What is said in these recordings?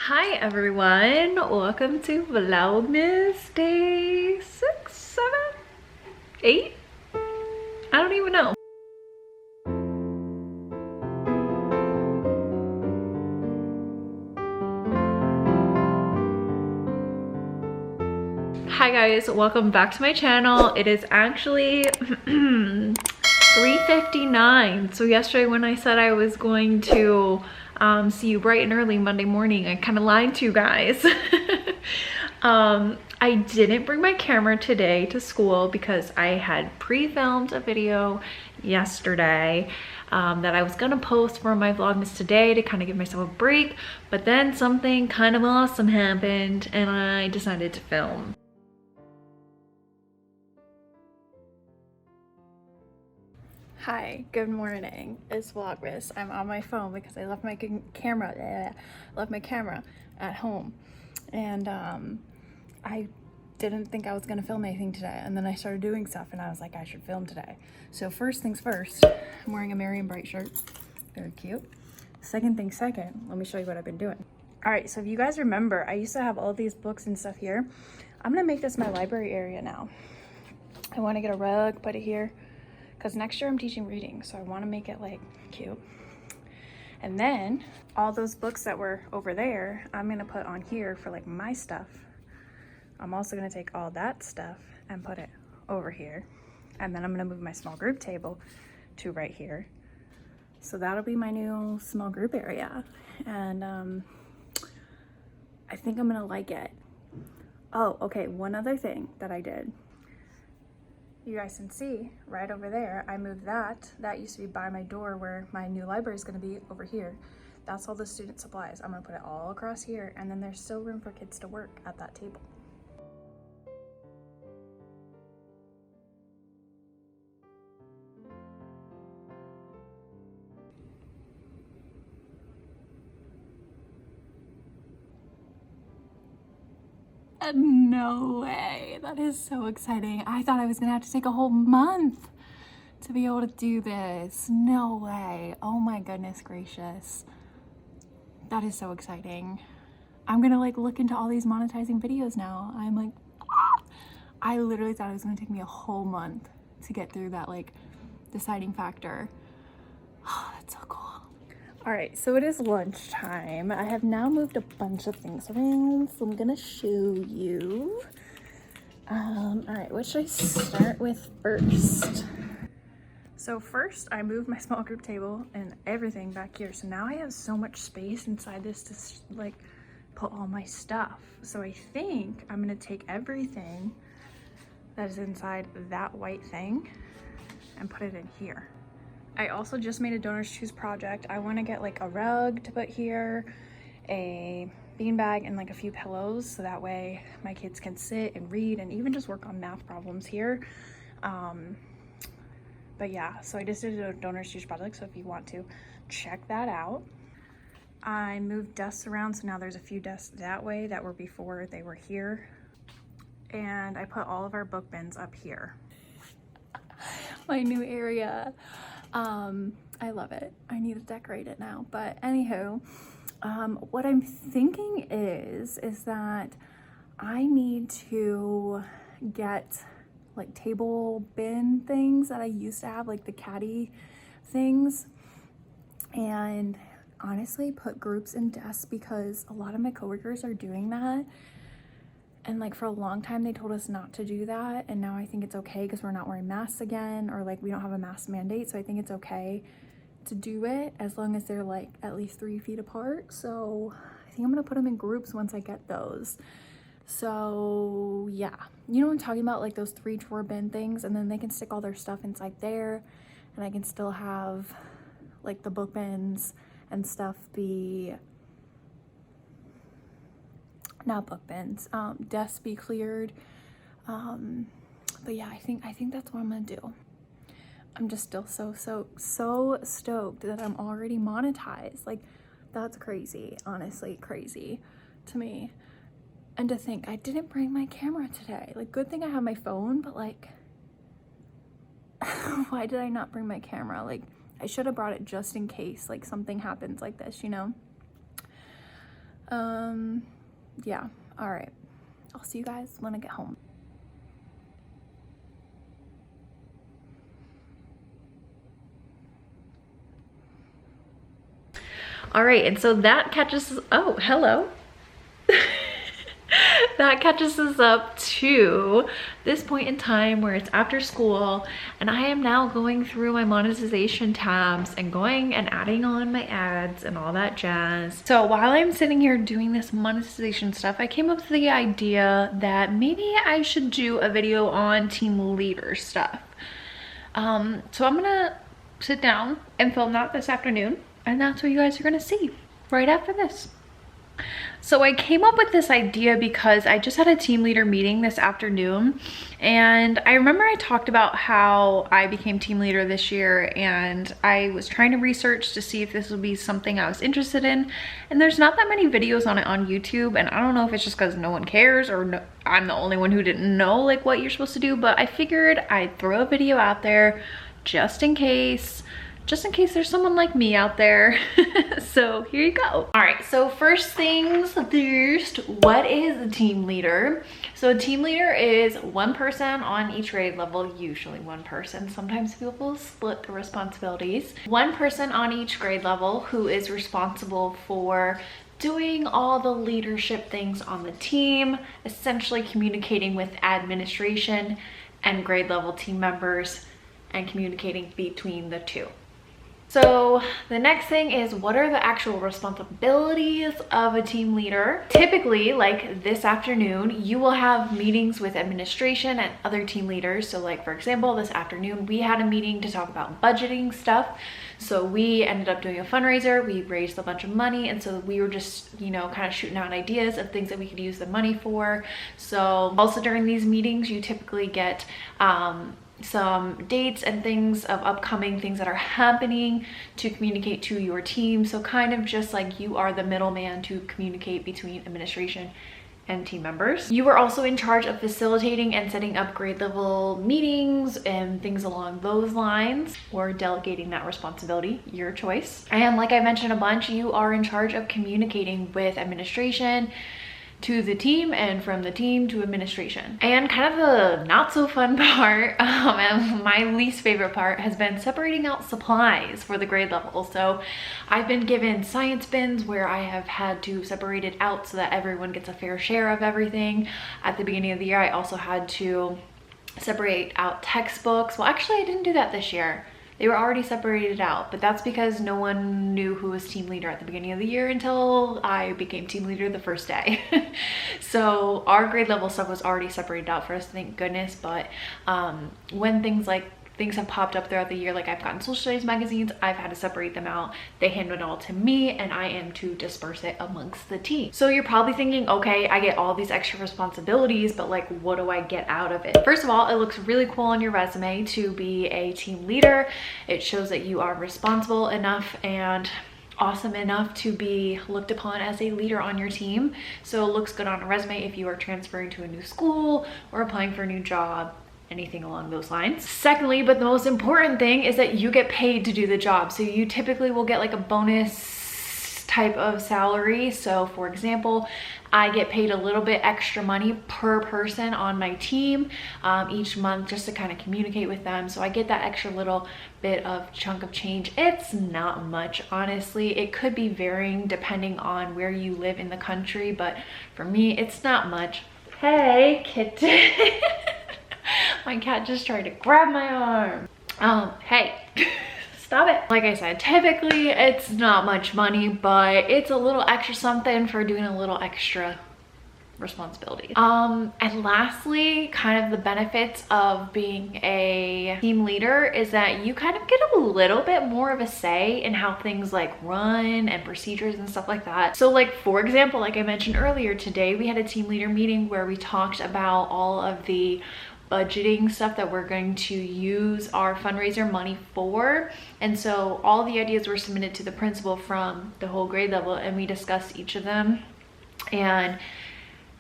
Hi everyone, welcome to Vlogmas day 6, 7, 8? I don't even know. Hi guys, welcome back to my channel. It is actually 3:59. So yesterday when I said I was going to see you bright and early Monday morning, I kind of lied to you guys. I didn't bring my camera today to school because I had pre-filmed a video yesterday that I was gonna post for my Vlogmas today to kind of give myself a break, but then something kind of awesome happened and I decided to film. Hi, good morning. It's Vlogmas. I'm on my phone because I left my camera at home, and I didn't think I was gonna film anything today, and then I started doing stuff and I was like, I should film today. So first things first, I'm wearing a Merry and Bright shirt. Very cute. Second thing second, let me show you what I've been doing. All right, so if you guys remember, I used to have all these books and stuff here. I'm gonna make this my library area now. I want to get a rug, put it here, because next year I'm teaching reading, so I want to make it like cute. And then all those books that were over there, I'm gonna put on here for like my stuff. I'm also gonna take all that stuff and put it over here. And then I'm gonna move my small group table to right here. So that'll be my new small group area. And I think I'm gonna like it. Oh, okay, one other thing that I did. You guys can see right over there, I moved that. That used to be by my door where my new library is gonna be over here. That's all the student supplies. I'm gonna put it all across here, and then there's still room for kids to work at that table. No way, that is so exciting. I thought I was gonna have to take a whole month to be able to do this. No way. Oh my goodness gracious. That is so exciting. I'm gonna like look into all these monetizing videos now. I'm like, ah! I literally thought it was gonna take me a whole month to get through that like deciding factor. Oh, that's so cool. All right, so it is lunchtime. I have now moved a bunch of things around, so I'm gonna show you. All right, what should I start with first? So first I moved my small group table and everything back here. So now I have so much space inside this to like put all my stuff. So I think I'm gonna take everything that is inside that white thing and put it in here. I also just made a donor's choose project. I want to get like a rug to put here, a beanbag, and like a few pillows, so that way my kids can sit and read and even just work on math problems here. But yeah, so I just did a donor's choose project, so if you want to check that out. I moved desks around, so now there's a few desks that way that were before they were here. And I put all of our book bins up here. My new area. I love it. I need to decorate it now, but anywho, what I'm thinking is that I need to get like table bin things that I used to have, like the caddy things, and honestly put groups in desks, because a lot of my coworkers are doing that. And like for a long time they told us not to do that, and now I think it's okay because we're not wearing masks again, or like we don't have a mask mandate, so I think it's okay to do it as long as they're like at least 3 feet apart. So I think I'm gonna put them in groups once I get those. So yeah, you know what I'm talking about, like those 3 drawer bin things, and then they can stick all their stuff inside there, and I can still have like the book bins and stuff be not book bins, desks be cleared. But yeah, I think that's what I'm gonna do. I'm just still so stoked that I'm already monetized. Like, that's crazy, honestly crazy to me. And to think I didn't bring my camera today. Like, good thing I have my phone, but like why did I not bring my camera? Like, I should have brought it just in case like something happens like this, you know? Yeah, all right. I'll see you guys when I get home. All right, and so that catches us, oh, hello. That catches us up to this point in time where it's after school, and I am now going through my monetization tabs and going and adding on my ads and all that jazz. So while I'm sitting here doing this monetization stuff, I came up with the idea that maybe I should do a video on team leader stuff. So I'm gonna sit down and film that this afternoon, and that's what you guys are gonna see right after this. So I came up with this idea because I just had a team leader meeting this afternoon, and I remember I talked about how I became team leader this year, and I was trying to research to see if this would be something I was interested in, and there's not that many videos on it on YouTube, and I don't know if it's just because no one cares or no, I'm the only one who didn't know like what you're supposed to do, but I figured I'd throw a video out there just in case there's someone like me out there. So here you go. All right, so first things first, what is a team leader? So a team leader is one person on each grade level, usually one person. Sometimes people split the responsibilities. One person on each grade level who is responsible for doing all the leadership things on the team, essentially communicating with administration and grade level team members and communicating between the two. So the next thing is, what are the actual responsibilities of a team leader? Typically, like this afternoon, you will have meetings with administration and other team leaders. So like, for example, this afternoon, we had a meeting to talk about budgeting stuff. So we ended up doing a fundraiser, we raised a bunch of money, and so we were just, you know, kind of shooting out ideas of things that we could use the money for. So also during these meetings, you typically get some dates and things of upcoming things that are happening to communicate to your team. So kind of just like you are the middleman to communicate between administration and team members. You are also in charge of facilitating and setting up grade level meetings and things along those lines, or delegating that responsibility, your choice. And like I mentioned a bunch, you are in charge of communicating with administration to the team and from the team to administration. And kind of the not so fun part, and my least favorite part, has been separating out supplies for the grade level. So I've been given science bins where I have had to separate it out so that everyone gets a fair share of everything. At the beginning of the year, I also had to separate out textbooks. Well, actually, I didn't do that this year. They were already separated out, but that's because no one knew who was team leader at the beginning of the year until I became team leader the first day. So our grade level stuff was already separated out for us, thank goodness. But when things have popped up throughout the year, like I've gotten social studies magazines, I've had to separate them out. They hand it all to me, and I am to disperse it amongst the team. So you're probably thinking, okay, I get all these extra responsibilities, but like, what do I get out of it? First of all, it looks really cool on your resume to be a team leader. It shows that you are responsible enough and awesome enough to be looked upon as a leader on your team. So it looks good on a resume if you are transferring to a new school or applying for a new job, anything along those lines. Secondly, but the most important thing, is that you get paid to do the job. So you typically will get like a bonus type of salary. So for example, I get paid a little bit extra money per person on my team each month, just to kind of communicate with them. So I get that extra little bit of chunk of change. It's not much, honestly. It could be varying depending on where you live in the country, but for me, it's not much. Hey, kitten. My cat just tried to grab my arm. Hey, stop it. Like I said, typically it's not much money, but it's a little extra something for doing a little extra responsibility. And lastly, kind of the benefits of being a team leader is that you kind of get a little bit more of a say in how things like run and procedures and stuff like that. So like, for example, like I mentioned earlier, today we had a team leader meeting where we talked about all of the budgeting stuff that we're going to use our fundraiser money for. And so all the ideas were submitted to the principal from the whole grade level, and we discussed each of them. And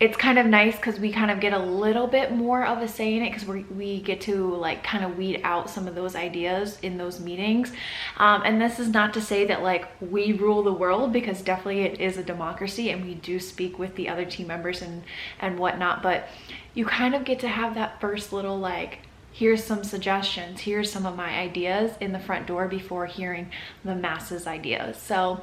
it's kind of nice because we kind of get a little bit more of a say in it, because we get to like kind of weed out some of those ideas in those meetings. And this is not to say that like we rule the world, because definitely it is a democracy and we do speak with the other team members and whatnot, but you kind of get to have that first little like, here's some suggestions, here's some of my ideas in the front door before hearing the masses' ideas. So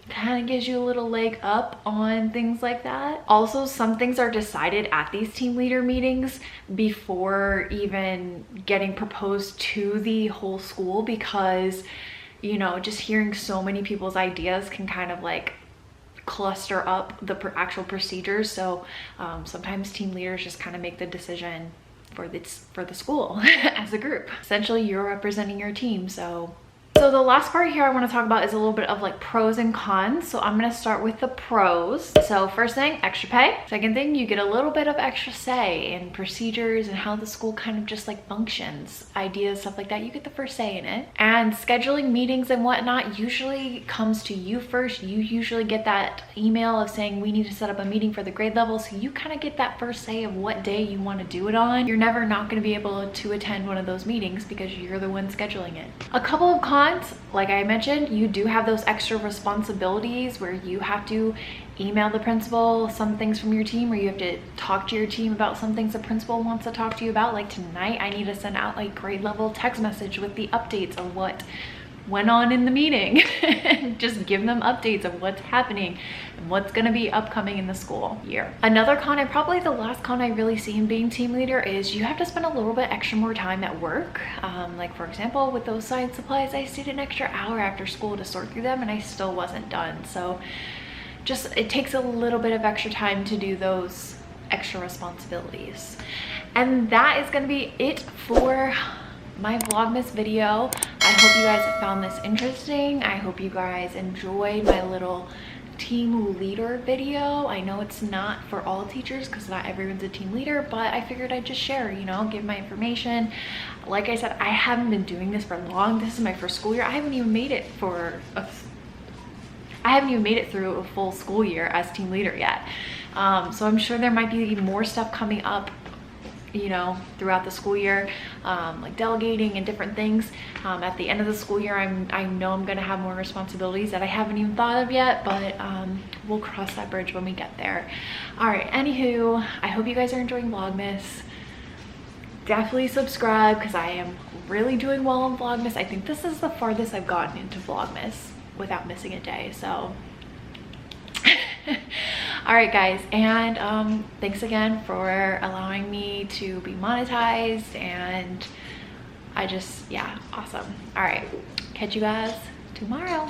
kind of gives you a little leg up on things like that. Also, some things are decided at these team leader meetings before even getting proposed to the whole school, because, you know, just hearing so many people's ideas can kind of like cluster up the actual procedures. So sometimes team leaders just kind of make the decision for the school as a group. Essentially, you're representing your team. So the last part here I want to talk about is a little bit of like pros and cons. So I'm going to start with the pros. So first thing, extra pay. Second thing, you get a little bit of extra say in procedures and how the school kind of just like functions, ideas, stuff like that. You get the first say in it. And scheduling meetings and whatnot usually comes to you first. You usually get that email of saying we need to set up a meeting for the grade level. So you kind of get that first say of what day you want to do it on. You're never not going to be able to attend one of those meetings because you're the one scheduling it. A couple of cons, like I mentioned, you do have those extra responsibilities where you have to email the principal some things from your team, or you have to talk to your team about some things the principal wants to talk to you about. Like tonight, I need to send out like grade level text message with the updates of what went on in the meeting. Just give them updates of what's happening and what's going to be upcoming in the school year. Another con, and probably the last con I really see in being team leader, is you have to spend a little bit extra more time at work. Like for example, with those science supplies, I stayed an extra hour after school to sort through them and I still wasn't done. So just, it takes a little bit of extra time to do those extra responsibilities. And that is going to be it for my Vlogmas video. I hope you guys found this interesting. I hope you guys enjoyed my little team leader video. I know it's not for all teachers because not everyone's a team leader, but I figured I'd just share, you know, give my information. Like I said, I haven't been doing this for long. This is my first school year. I haven't even made it through a full school year as team leader yet. So I'm sure there might be more stuff coming up, you know, throughout the school year, like delegating and different things. At the end of the school year, I know I'm gonna have more responsibilities that I haven't even thought of yet, but we'll cross that bridge when we get there. All right, anywho, I hope you guys are enjoying Vlogmas. Definitely subscribe because I am really doing well on Vlogmas. I think this is the farthest I've gotten into Vlogmas without missing a day, so. All right guys, and thanks again for allowing me to be monetized, and yeah, awesome. All right, catch you guys tomorrow.